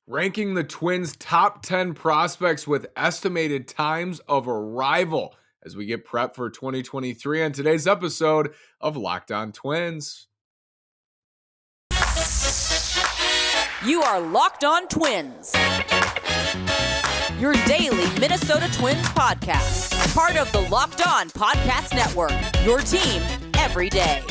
ranking the Twins' top 10 prospects with estimated times of arrival as we get prepped for 2023 on today's episode of Locked On Twins. You are Locked On Twins, your daily Minnesota Twins podcast, part of the Locked On Podcast Network, your team every day.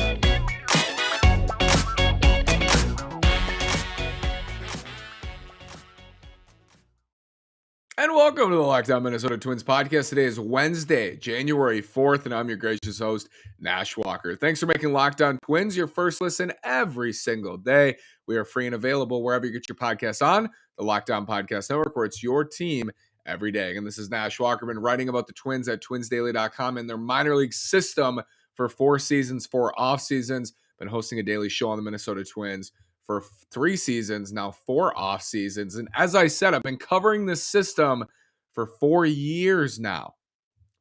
And welcome to the Locked On Minnesota Twins podcast. Today is Wednesday, January 4th, and I'm your gracious host, Nash Walker. Thanks for making Locked On Twins your first listen every single day. We are free and available wherever you get your podcasts on, the Locked On Podcast Network, where it's your team every day. And this is Nash Walker, been writing about the Twins at twinsdaily.com and their minor league system for 4 seasons, 4 off seasons. Been hosting a daily show on the Minnesota Twins for 3 seasons, now 4 off seasons. And as I said, I've been covering this system for 4 years now,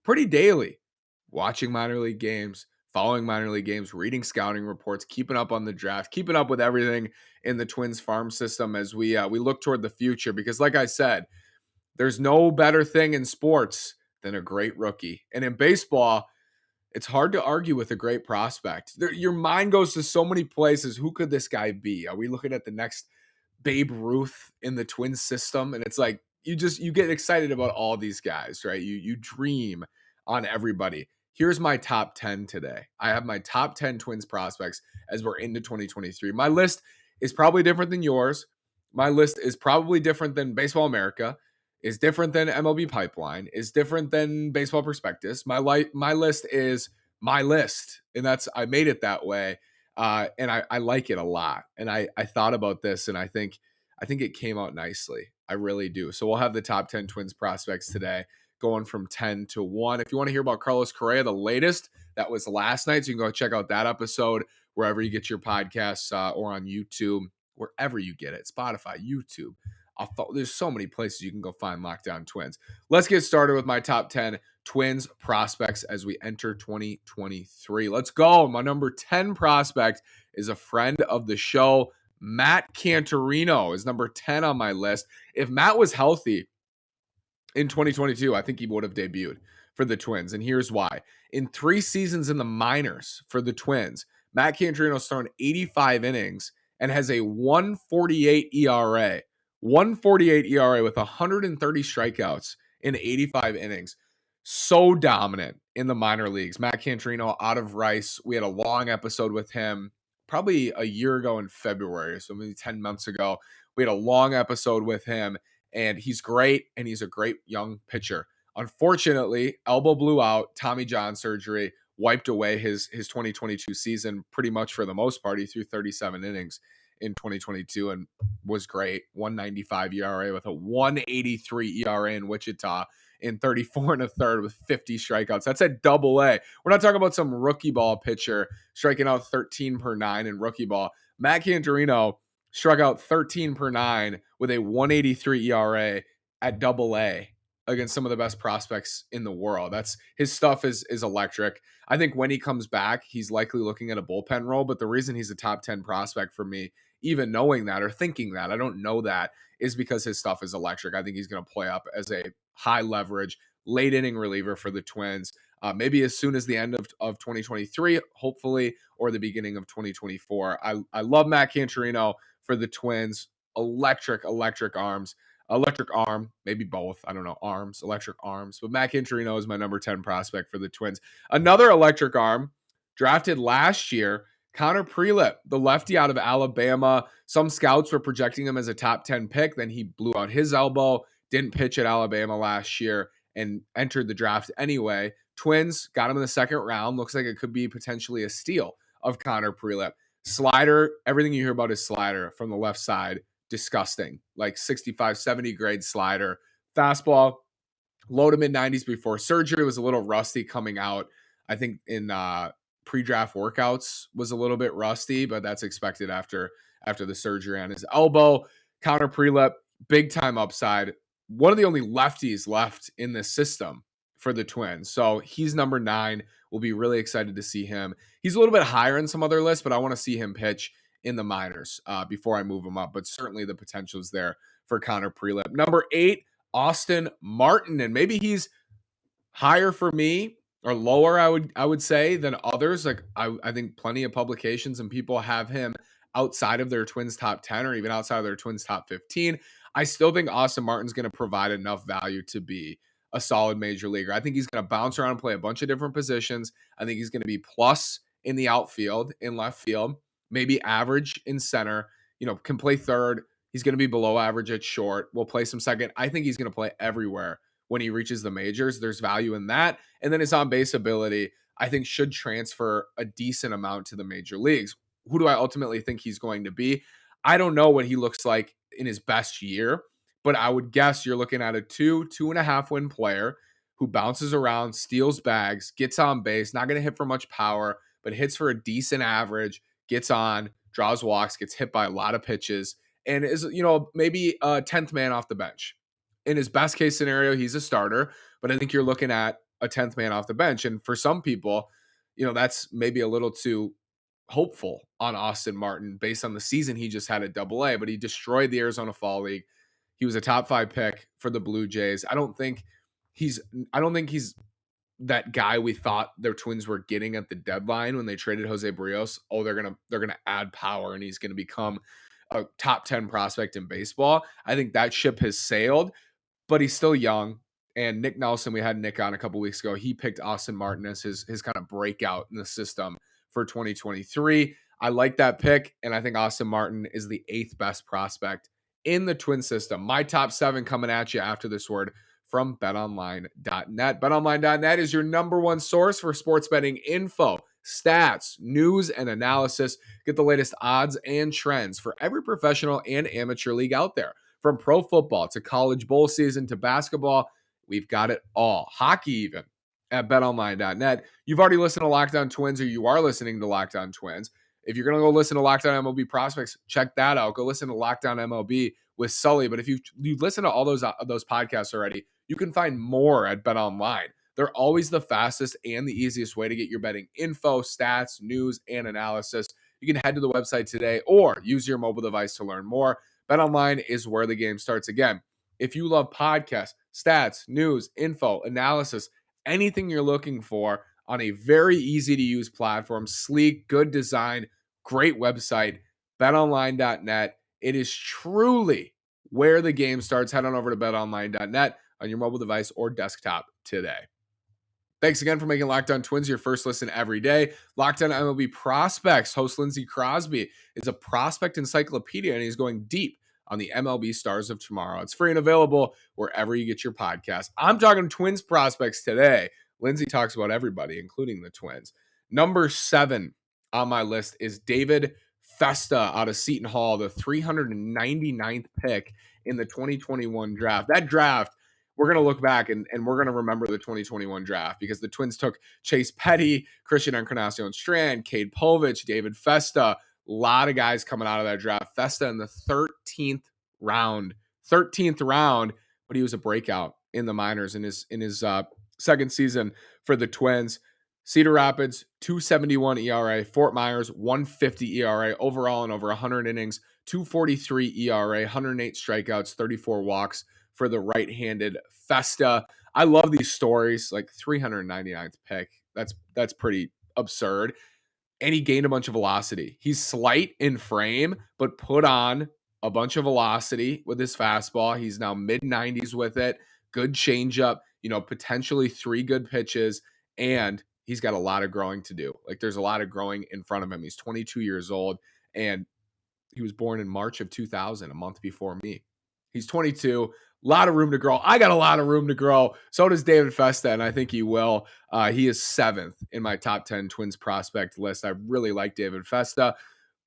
pretty daily, watching minor league games, following minor league games, reading scouting reports, keeping up on the draft, keeping up with everything in the Twins farm system as we look toward the future. Because like I said, there's no better thing in sports than a great rookie. And in baseball, it's hard to argue with a great prospect. Your mind goes to so many places. Who could this guy be? Are we looking at the next Babe Ruth in the Twins system? And it's like, you get excited about all these guys, right? You dream on everybody. Here's my top 10 today. I have my top 10 Twins prospects as we're into 2023. My list is probably different than yours. My list is probably different than Baseball America, is different than MLB Pipeline, is different than Baseball Prospectus. My list is my list, and I made it that way, and I like it a lot. And I thought about this, and I think it came out nicely. I really do. So we'll have the top 10 Twins prospects today, going from 10 to 1. If you want to hear about Carlos Correa, the latest, that was last night, so you can go check out that episode wherever you get your podcasts or on YouTube, wherever you get it, Spotify, YouTube. There's so many places you can go find Locked On Twins. Let's get started with my top 10 Twins prospects as we enter 2023. Let's go. My number 10 prospect is a friend of the show. Matt Cantorino is number 10 on my list. If Matt was healthy in 2022, I think he would have debuted for the Twins. And here's why. In 3 seasons in the minors for the Twins, Matt Cantorino's thrown 85 innings and has a 1.48 ERA. 1.48 ERA with 130 strikeouts in 85 innings. So dominant in the minor leagues. Matt Cantorino out of Rice. We had a long episode with him probably a year ago in February, so maybe 10 months ago. We had a long episode with him, and he's great, and he's a great young pitcher. Unfortunately, elbow blew out, Tommy John surgery, wiped away his 2022 season pretty much for the most part. He threw 37 innings in 2022 and was great. 1.95 ERA with a 1.83 ERA in Wichita in 34 and a third with 50 strikeouts. That's at Double-A. We're not talking about some rookie ball pitcher striking out 13 per 9 in rookie ball. Matt Cantorino struck out 13 per 9 with a 1.83 ERA at Double-A against some of the best prospects in the world. His stuff is electric. I think when he comes back, he's likely looking at a bullpen role, but the reason he's a top 10 prospect for me, even knowing that or thinking that, I don't know that, is because his stuff is electric. I think he's going to play up as a high leverage, late inning reliever for the Twins, maybe as soon as the end of 2023, hopefully, or the beginning of 2024. I love Matt Cantorino for the Twins. Electric arms. Electric arm, maybe both. I don't know, arms, electric arms. But Matt Cantorino is my number 10 prospect for the Twins. Another electric arm, drafted last year, Connor Prelip, the lefty out of Alabama. Some scouts were projecting him as a top 10 pick. Then he blew out his elbow, didn't pitch at Alabama last year, and entered the draft anyway. Twins got him in the second round. Looks like it could be potentially a steal of Connor Prelip. Slider, everything you hear about his slider from the left side, disgusting. Like 65, 70 grade slider. Fastball, low to mid 90s before surgery. Was a little rusty coming out. I think in pre-draft workouts was a little bit rusty, but that's expected after the surgery on his elbow. Connor Prelip, big time upside. One of the only lefties left in this system for the Twins. So he's number 9. We'll be really excited to see him. He's a little bit higher in some other lists, but I want to see him pitch in the minors before I move him up, but certainly the potential is there for Connor Prelip. Number 8, Austin Martin, and maybe he's higher for me or lower, I would say, than others. Like I think plenty of publications and people have him outside of their Twins top 10 or even outside of their Twins top 15. I still think Austin Martin's going to provide enough value to be a solid major leaguer. I think he's going to bounce around and play a bunch of different positions. I think he's going to be plus in the outfield, in left field, maybe average in center, can play third. He's going to be below average at short. We'll play some second. I think he's going to play everywhere when he reaches the majors. There's value in that. And then his on-base ability, I think, should transfer a decent amount to the major leagues. Who do I ultimately think he's going to be? I don't know what he looks like in his best year, but I would guess you're looking at a 2.5 win player who bounces around, steals bags, gets on base, not going to hit for much power, but hits for a decent average, gets on, draws walks, gets hit by a lot of pitches, and is, maybe a 10th man off the bench. In his best case scenario, he's a starter, but I think you're looking at a 10th man off the bench. And for some people, that's maybe a little too hopeful on Austin Martin based on the season he just had at AA, but he destroyed the Arizona Fall League. He was a top 5 pick for the Blue Jays. I don't think he's that guy we thought their Twins were getting at the deadline when they traded Jose Barrios. Oh, they're gonna add power and he's gonna become a top 10 prospect in baseball. I think that ship has sailed, but he's still young. And Nick Nelson, we had Nick on a couple weeks ago. He picked Austin Martin as his kind of breakout in the system for 2023. I like that pick, and I think Austin Martin is the 8th best prospect in the Twin system. My top 7 coming at you after this word from betonline.net. Betonline.net is your number one source for sports betting info, stats, news, and analysis. Get the latest odds and trends for every professional and amateur league out there. From pro football to college bowl season to basketball, we've got it all. Hockey even at betonline.net. You've already listened to Locked On Twins, or you are listening to Locked On Twins. If you're going to go listen to Locked On MLB Prospects, check that out. Go listen to Locked On MLB with Sully. But if you've listened to all those podcasts already, you can find more at BetOnline. They're always the fastest and the easiest way to get your betting info, stats, news, and analysis. You can head to the website today or use your mobile device to learn more. BetOnline is where the game starts. Again, if you love podcasts, stats, news, info, analysis, anything you're looking for on a very easy to use platform, sleek, good design, great website, betonline.net. It is truly where the game starts. Head on over to betonline.net on your mobile device or desktop today. Thanks again for making Locked On Twins your first listen every day. Locked On MLB Prospects host Lindsey Crosby is a prospect encyclopedia, and he's going deep on the MLB stars of tomorrow. It's free and available wherever you get your podcast. I'm talking Twins prospects today. Lindsey talks about everybody, including the Twins. Number 7 on my list is David Festa out of Seton Hall, the 399th pick in the 2021 draft. That draft, we're going to look back and we're going to remember the 2021 draft because the Twins took Chase Petty, Christian Encarnacion-Strand, Cade Povich, David Festa, a lot of guys coming out of that draft. Festa in the 13th round, but he was a breakout in the minors in his second season for the Twins. Cedar Rapids, 2.71 ERA. Fort Myers, 1.50 ERA. Overall in over 100 innings, 2.43 ERA, 108 strikeouts, 34 walks for the right-handed Festa. I love these stories, like 399th pick. That's pretty absurd. And he gained a bunch of velocity. He's slight in frame, but put on a bunch of velocity with his fastball. He's now mid-90s with it. Good changeup, potentially 3 good pitches, and he's got a lot of growing to do. Like, there's a lot of growing in front of him. He's 22 years old, and he was born in March of 2000, a month before me. He's 22. A lot of room to grow. I got a lot of room to grow. So does David Festa, and I think he will. He is 7th in my top 10 Twins prospect list. I really like David Festa.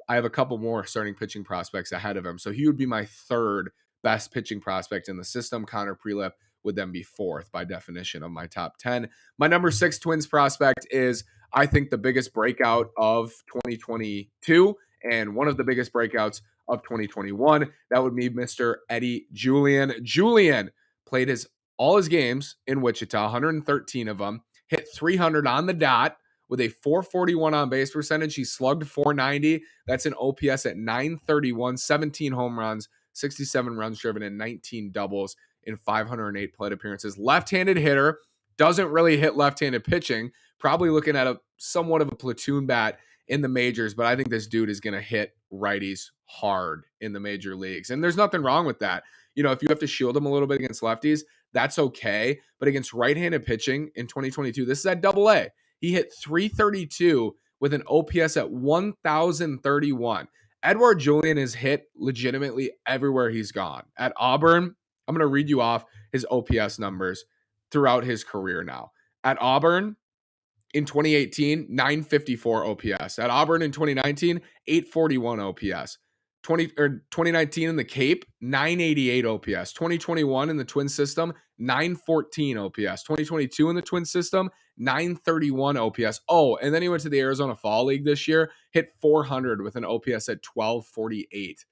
I have a couple more starting pitching prospects ahead of him. So he would be my 3rd best pitching prospect in the system. Connor Prelip would then be 4th by definition of my top 10. My number 6 Twins prospect is, I think, the biggest breakout of 2022 and one of the biggest breakouts of 2021. That would be Mr. Eddie Julien. Julien played all his games in Wichita, 113 of them, hit 300 on the dot with a 441 on base percentage. He slugged 490. That's an OPS at 931, 17 home runs, 67 runs driven, and 19 doubles in 508 plate appearances. Left-handed hitter, doesn't really hit left-handed pitching. Probably looking at a somewhat of a platoon bat in the majors, but I think this dude is going to hit righties hard in the major leagues. And there's nothing wrong with that. If you have to shield him a little bit against lefties, that's okay. But against right-handed pitching in 2022, this is at AA. He hit 332 with an OPS at 1,031. Edouard Julien has hit legitimately everywhere he's gone. At Auburn, I'm going to read you off his OPS numbers throughout his career now. At Auburn, in 2018, 954 OPS. At Auburn in 2019, 841 OPS. 2019 in the Cape, 988 OPS. 2021 in the Twin System, 914 OPS. 2022 in the Twin System, 931 OPS. Oh, and then he went to the Arizona Fall League this year, hit 400 with an OPS at 1248.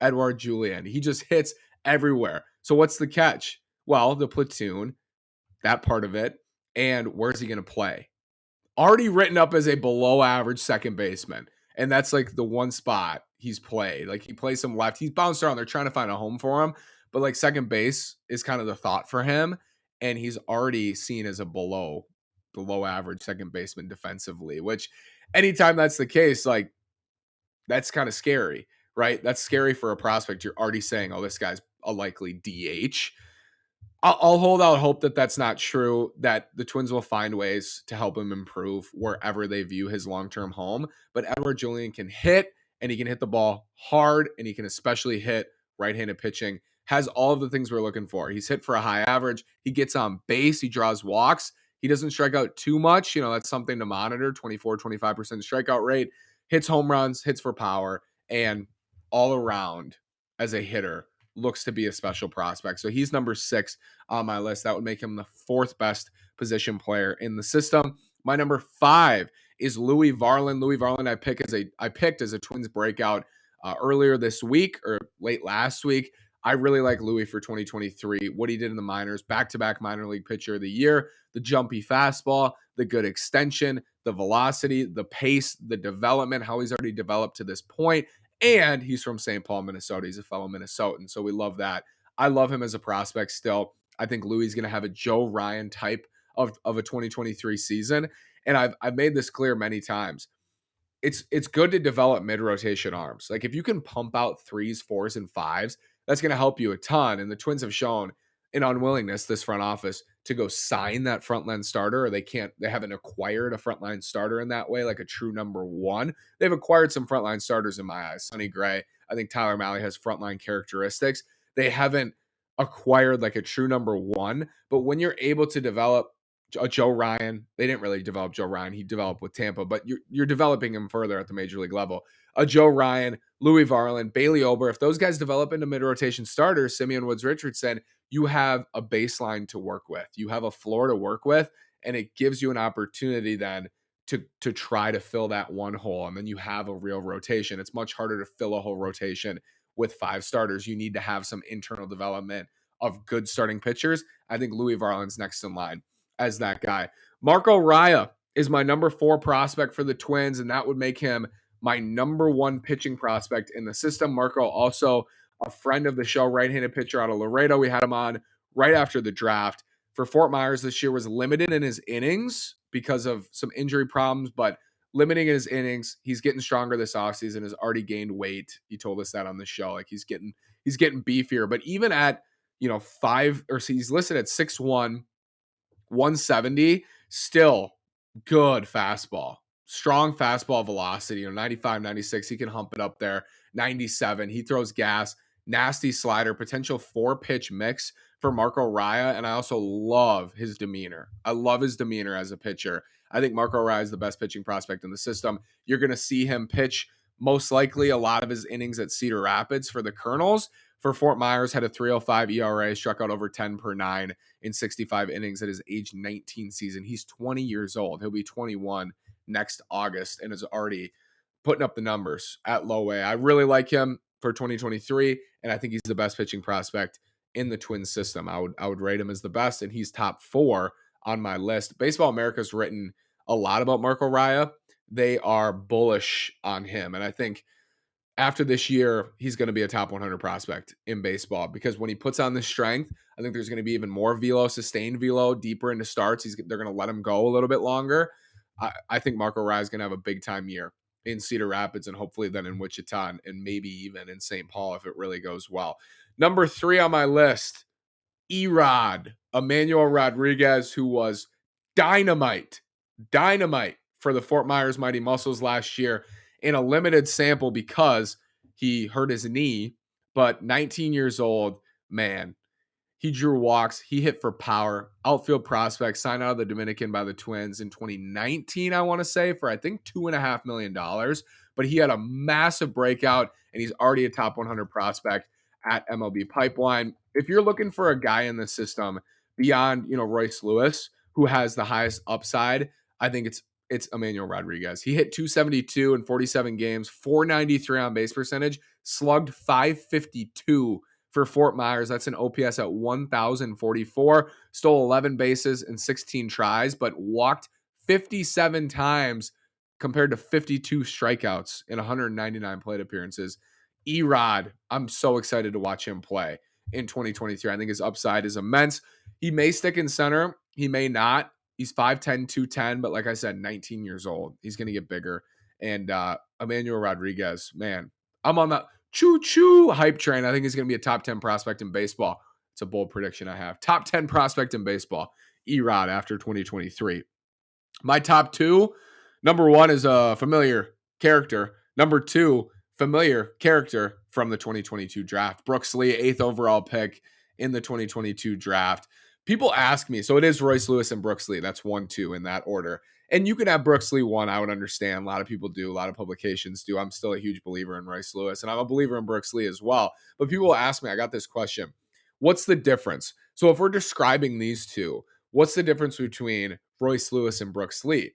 Edouard Julien, he just hits everywhere. So what's the catch? Well, the platoon, that part of it, and where's he going to play? Already written up as a below average second baseman. And that's like the one spot he's played. Like he plays some left. He's bounced around. They're trying to find a home for him. But like second base is kind of the thought for him. And he's already seen as a below average second baseman defensively, which anytime that's the case, like that's kind of scary, right? That's scary for a prospect. You're already saying, oh, this guy's a likely DH. I'll hold out hope that that's not true, that the Twins will find ways to help him improve wherever they view his long-term home. But Edouard Julien can hit, and he can hit the ball hard, and he can especially hit right-handed pitching. Has all of the things we're looking for. He's hit for a high average. He gets on base. He draws walks. He doesn't strike out too much. That's something to monitor, 24, 25% strikeout rate. Hits home runs, hits for power, and all around as a hitter looks to be a special prospect. So he's number 6 on my list. That would make him the 4th best position player in the system. My number 5 is Louie Varland. Louie Varland I picked as a Twins breakout earlier this week or late last week. I really like Louie for 2023. What he did in the minors, back-to-back minor league pitcher of the year, the jumpy fastball, the good extension, the velocity, the pace, the development, how he's already developed to this point. And he's from St. Paul, Minnesota. He's a fellow Minnesotan, so we love that. I love him as a prospect still. I think Louie's going to have a Joe Ryan type of a 2023 season, and I've made this clear many times. It's good to develop mid-rotation arms. Like if you can pump out 3s, 4s, and 5s, that's going to help you a ton. And the Twins have shown an unwillingness, this front office, to go sign that frontline starter, or they haven't acquired a frontline starter in that way, like a true number 1. They've acquired some frontline starters in my eyes. Sonny Gray, I think Tyler Mahle has frontline characteristics. They haven't acquired like a true number 1, but when you're able to develop a Joe Ryan, they didn't really develop Joe Ryan. He developed with Tampa, but you're developing him further at the major league level. A Joe Ryan, Louie Varland, Bailey Ober, if those guys develop into mid-rotation starters, Simeon Woods-Richardson, you have a baseline to work with. You have a floor to work with, and it gives you an opportunity then to try to fill that one hole, and then you have a real rotation. It's much harder to fill a whole rotation with 5 starters. You need to have some internal development of good starting pitchers. I think Louie Varland's next in line as that guy. Marco Raya is my number 4 prospect for the Twins, and that would make him my number 1 pitching prospect in the system. Marco, also a friend of the show, right-handed pitcher out of Laredo. We had him on right after the draft. For Fort Myers this year, was limited in his innings because of some injury problems, but limiting in his innings. He's getting stronger this offseason, has already gained weight. He told us that on the show. Like he's getting beefier. But even at, he's listed at 6'1", 170, still good fastball. Strong fastball velocity, 95, 96. He can hump it up there. 97. He throws gas. Nasty slider, potential 4-pitch mix for Marco Raya. And I also love his demeanor. I love his demeanor as a pitcher. I think Marco Raya is the best pitching prospect in the system. You're going to see him pitch most likely a lot of his innings at Cedar Rapids for the Colonels. For Fort Myers, had a 3.05 ERA, struck out over 10 per 9 in 65 innings at his age 19 season. He's 20 years old. He'll be 21 next August and is already putting up the numbers at low A. I really like him for 2023, and I think he's the best pitching prospect in the Twins system. I would rate him as the best, and he's top 4 on my list. Baseball America's written a lot about Marco Raya, they are bullish on him. And I think after this year, he's going to be a top 100 prospect in baseball because when he puts on the strength, I think there's going to be even more velo, sustained velo, deeper into starts. They're going to let him go a little bit longer. I think Marco Raya is going to have a big time year in Cedar Rapids and hopefully then in Wichita and maybe even in St. Paul if it really goes well. Number 3 on my list, Erod, Emmanuel Rodriguez, who was dynamite for the Fort Myers Mighty Muscles last year in a limited sample because he hurt his knee, but 19 years old, man, he drew walks. He hit for power. Outfield prospect, signed out of the Dominican by the Twins in 2019, I want to say, for I think $2.5 million. But he had a massive breakout, and he's already a top 100 prospect at MLB Pipeline. If you're looking for a guy in the system beyond, Royce Lewis, who has the highest upside, I think it's Emmanuel Rodriguez. He hit 272 in 47 games, 493 on base percentage, slugged 552 for Fort Myers. That's an OPS at 1,044, stole 11 bases and 16 tries, but walked 57 times compared to 52 strikeouts in 199 plate appearances. Erod, I'm so excited to watch him play in 2023. I think his upside is immense. He may stick in center. He may not. He's 5'10", 210, but like I said, 19 years old. He's going to get bigger. And Emmanuel Rodriguez, man, I'm on the choo-choo hype train. I think he's going to be a top 10 prospect in baseball. It's a bold prediction I have. Top 10 prospect in baseball, Erod after 2023. My top 2, number 1 is a familiar character. Number 2, familiar character from the 2022 draft. Brooks Lee, 8th overall pick in the 2022 draft. People ask me, so it is Royce Lewis and Brooks Lee. That's 1, 2 in that order. And you can have Brooks Lee 1, I would understand. A lot of people do. A lot of publications do. I'm still a huge believer in Royce Lewis, and I'm a believer in Brooks Lee as well. But people ask me, I got this question, what's the difference? So if we're describing these two, what's the difference between Royce Lewis and Brooks Lee?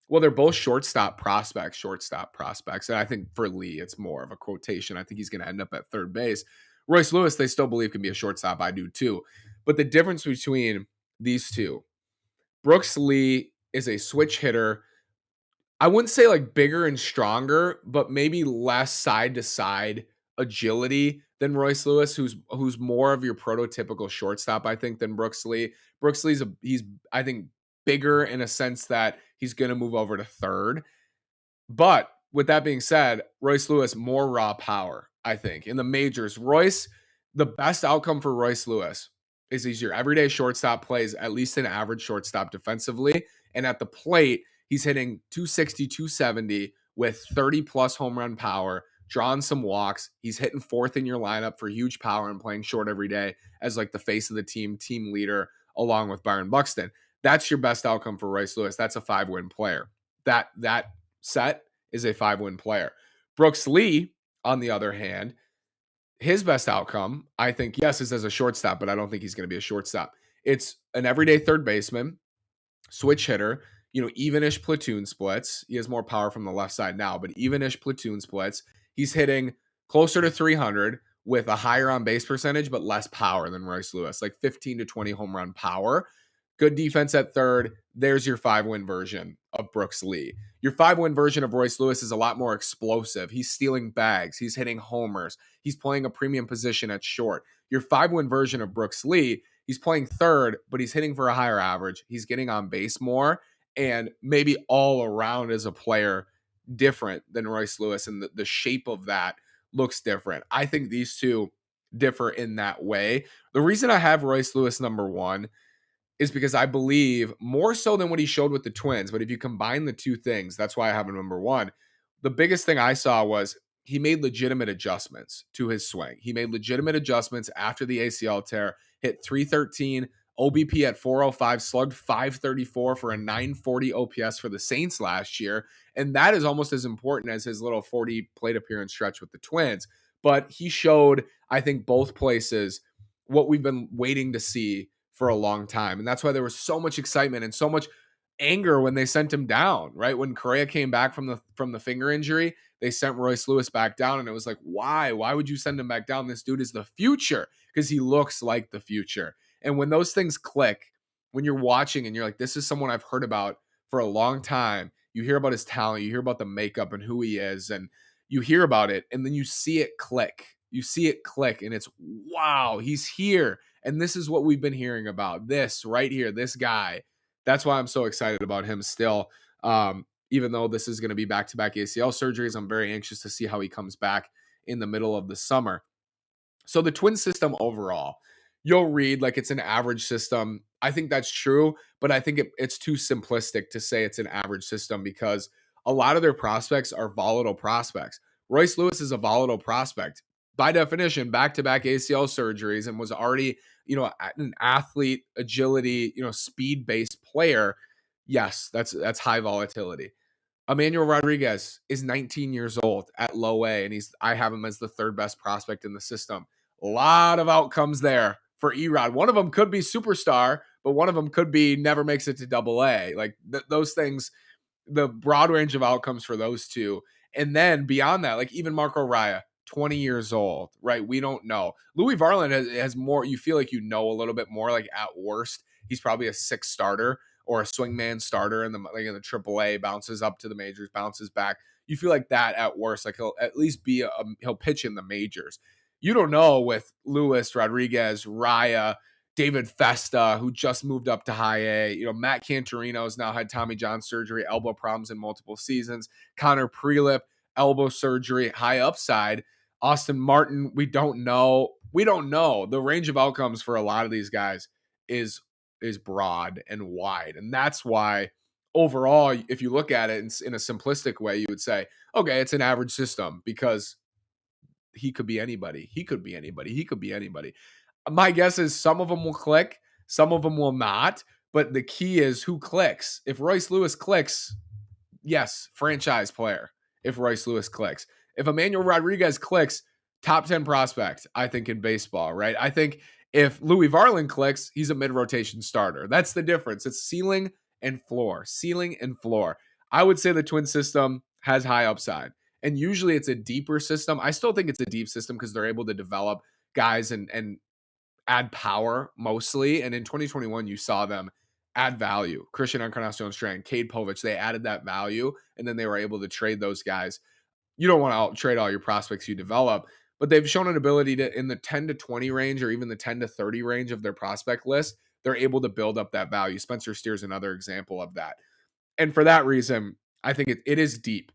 Well, they're both shortstop prospects. And I think for Lee, it's more of a quotation. I think he's going to end up at third base. Royce Lewis, they still believe can be a shortstop. I do too. But the difference between these two, Brooks Lee is a switch hitter. I wouldn't say like bigger and stronger, but maybe less side to side agility than Royce Lewis, who's more of your prototypical shortstop, I think, than Brooks Lee. Brooks Lee's he's I think bigger in a sense that he's going to move over to third. But with that being said, Royce Lewis more raw power, I think. In the majors, the best outcome for Royce Lewis is he's your everyday shortstop, plays at least an average shortstop defensively, and at the plate, he's hitting 260, 270 with 30 plus home run power, drawing some walks. He's hitting 4th in your lineup for huge power and playing short every day as like the face of the team leader, along with Byron Buxton. That's your best outcome for Royce Lewis. That's a 5-win player. That set is a 5-win player. Brooks Lee, on the other hand, his best outcome, I think, yes, is as a shortstop, but I don't think he's going to be a shortstop. It's an everyday third baseman, switch hitter, even-ish platoon splits. He has more power from the left side now, but even-ish platoon splits. He's hitting closer to 300 with a higher on-base percentage, but less power than Royce Lewis, like 15 to 20 home run power. Good defense at third. There's your 5-win version of Brooks Lee. Your 5-win version of Royce Lewis is a lot more explosive. He's stealing bags. He's hitting homers. He's playing a premium position at short. Your 5-win version of Brooks Lee, he's playing third, but he's hitting for a higher average. He's getting on base more, and maybe all around as a player different than Royce Lewis, and the shape of that looks different. I think these two differ in that way. The reason I have Royce Lewis number 1 is because I believe more so than what he showed with the Twins. But if you combine the two things, that's why I have him number 1. The biggest thing I saw was he made legitimate adjustments to his swing. He made legitimate adjustments after the ACL tear, hit 313, OBP at 405, slugged 534 for a 940 OPS for the Saints last year. And that is almost as important as his little 40 plate appearance stretch with the Twins. But he showed, I think, both places what we've been waiting to see for a long time. And that's why there was so much excitement and so much anger when they sent him down, right? When Correa came back from the finger injury, they sent Royce Lewis back down, and it was like, why? Why would you send him back down? This dude is the future, because he looks like the future. And when those things click, when you're watching and you're like, this is someone I've heard about for a long time. You hear about his talent, you hear about the makeup and who he is, and you hear about it, and then you see it click. You see it click, and it's wow, he's here. And this is what we've been hearing about. This right here, this guy. That's why I'm so excited about him still. Even though this is going to be back-to-back ACL surgeries, I'm very anxious to see how he comes back in the middle of the summer. So the twin system overall, you'll read like it's an average system. I think that's true, but I think it's too simplistic to say it's an average system because a lot of their prospects are volatile prospects. Royce Lewis is a volatile prospect. By definition, back-to-back ACL surgeries and was already, an athlete, agility, speed-based player. Yes, that's high volatility. Emmanuel Rodriguez is 19 years old at low A, and I have him as the third best prospect in the system. A lot of outcomes there for Erod. One of them could be superstar, but one of them could be never makes it to double A. Like those things, the broad range of outcomes for those two. And then beyond that, like even Marco Raya, 20 years old, right? We don't know. Louie Varland has more, you feel like a little bit more, like at worst, he's probably a 6 starter or a swingman starter in the AAA, bounces up to the majors, bounces back. You feel like that at worst, like he'll at least be he'll pitch in the majors. You don't know with Lewis, Rodriguez, Raya, David Festa, who just moved up to high A. Matt Cantorino's now had Tommy John surgery, elbow problems in multiple seasons. Connor Prelip, elbow surgery, high upside. Austin Martin, we don't know. We don't know. The range of outcomes for a lot of these guys is broad and wide. And that's why overall, if you look at it in a simplistic way, you would say, okay, it's an average system because he could be anybody. He could be anybody. He could be anybody. My guess is some of them will click, some of them will not. But the key is who clicks. If Royce Lewis clicks, yes, franchise player. If Royce Lewis clicks. If Emmanuel Rodriguez clicks, top 10 prospect, I think, in baseball, right? I think if Louie Varland clicks, he's a mid-rotation starter. That's the difference. It's ceiling and floor. Ceiling and floor. I would say the twin system has high upside. And usually it's a deeper system. I still think it's a deep system because they're able to develop guys and add power mostly. And in 2021, you saw them add value. Christian Encarnacion-Strand, Cade, Povich, they added that value, and then they were able to trade those guys. You don't want to trade all your prospects you develop, but they've shown an ability to, in the 10 to 20 range or even the 10 to 30 range of their prospect list, they're able to build up that value. Spencer Steer's another example of that. And for that reason, I think it is deep.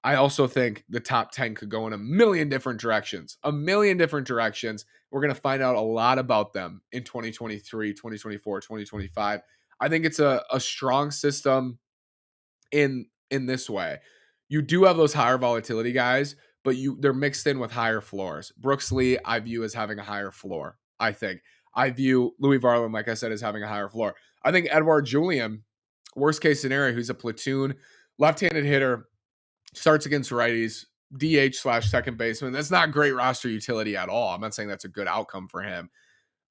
I also think the top 10 could go in a million different directions. We're going to find out a lot about them in 2023, 2024, 2025. I think it's a strong system in this way. You do have those higher volatility guys, but they're mixed in with higher floors. Brooks Lee, I view as having a higher floor, I think. I view Louie Varland, like I said, as having a higher floor. I think Edouard Julien, worst case scenario, who's a platoon left-handed hitter, starts against righties, DH/second baseman. That's not great roster utility at all. I'm not saying that's a good outcome for him.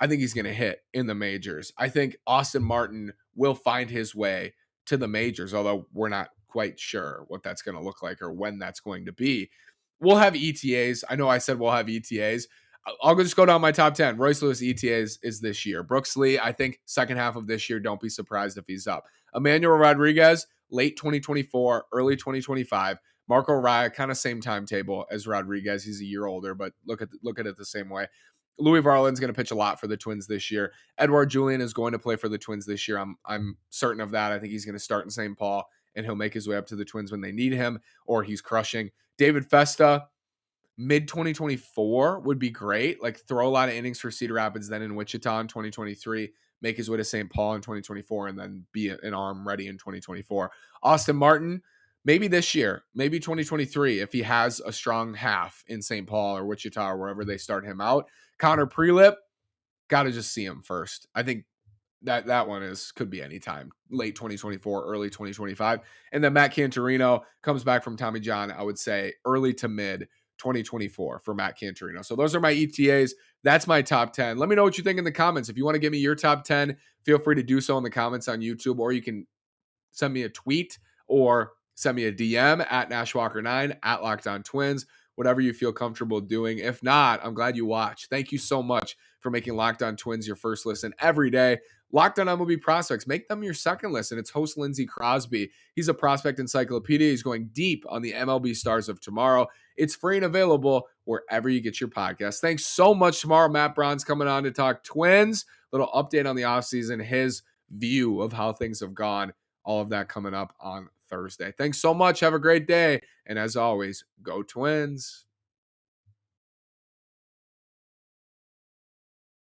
I think he's going to hit in the majors. I think Austin Martin will find his way to the majors, although we're not quite sure what that's going to look like or when that's going to be. We'll have ETAs. I know I said we'll have ETAs. I'll just go down my top 10. Royce Lewis ETAs is this year. Brooks Lee, I think second half of this year, don't be surprised if he's up. Emmanuel Rodriguez, late 2024, early 2025. Marco Raya, kind of same timetable as Rodriguez. He's a year older, but look at it the same way. Louie Varland's going to pitch a lot for the Twins this year. Edouard Julien is going to play for the Twins this year. I'm certain of that. I think he's going to start in St. Paul, and he'll make his way up to the Twins when they need him, or he's crushing. David Festa, mid-2024 would be great. Like throw a lot of innings for Cedar Rapids, then in Wichita in 2023, make his way to St. Paul in 2024, and then be an arm ready in 2024. Austin Martin, maybe this year, maybe 2023, if he has a strong half in St. Paul or Wichita or wherever they start him out. Connor Prelip, got to just see him first. I think that one could be anytime, late 2024, early 2025. And then Matt Cantorino comes back from Tommy John, I would say early to mid 2024 for Matt Cantorino. So those are my ETAs. That's my top 10. Let me know what you think in the comments. If you want to give me your top 10, feel free to do so in the comments on YouTube, or you can send me a tweet or send me a DM at NashWalker9, at Locked On Twins, whatever you feel comfortable doing. If not, I'm glad you watched. Thank you so much for making Locked On Twins your first listen every day. Locked On MLB Prospects. Make them your second listen. It's host Lindsey Crosby. He's a prospect encyclopedia. He's going deep on the MLB stars of tomorrow. It's free and available wherever you get your podcast. Thanks so much. Tomorrow, Matt Braun's coming on to talk Twins. Little update on the offseason, his view of how things have gone. All of that coming up on Thursday. Thanks so much. Have a great day. And as always, go Twins.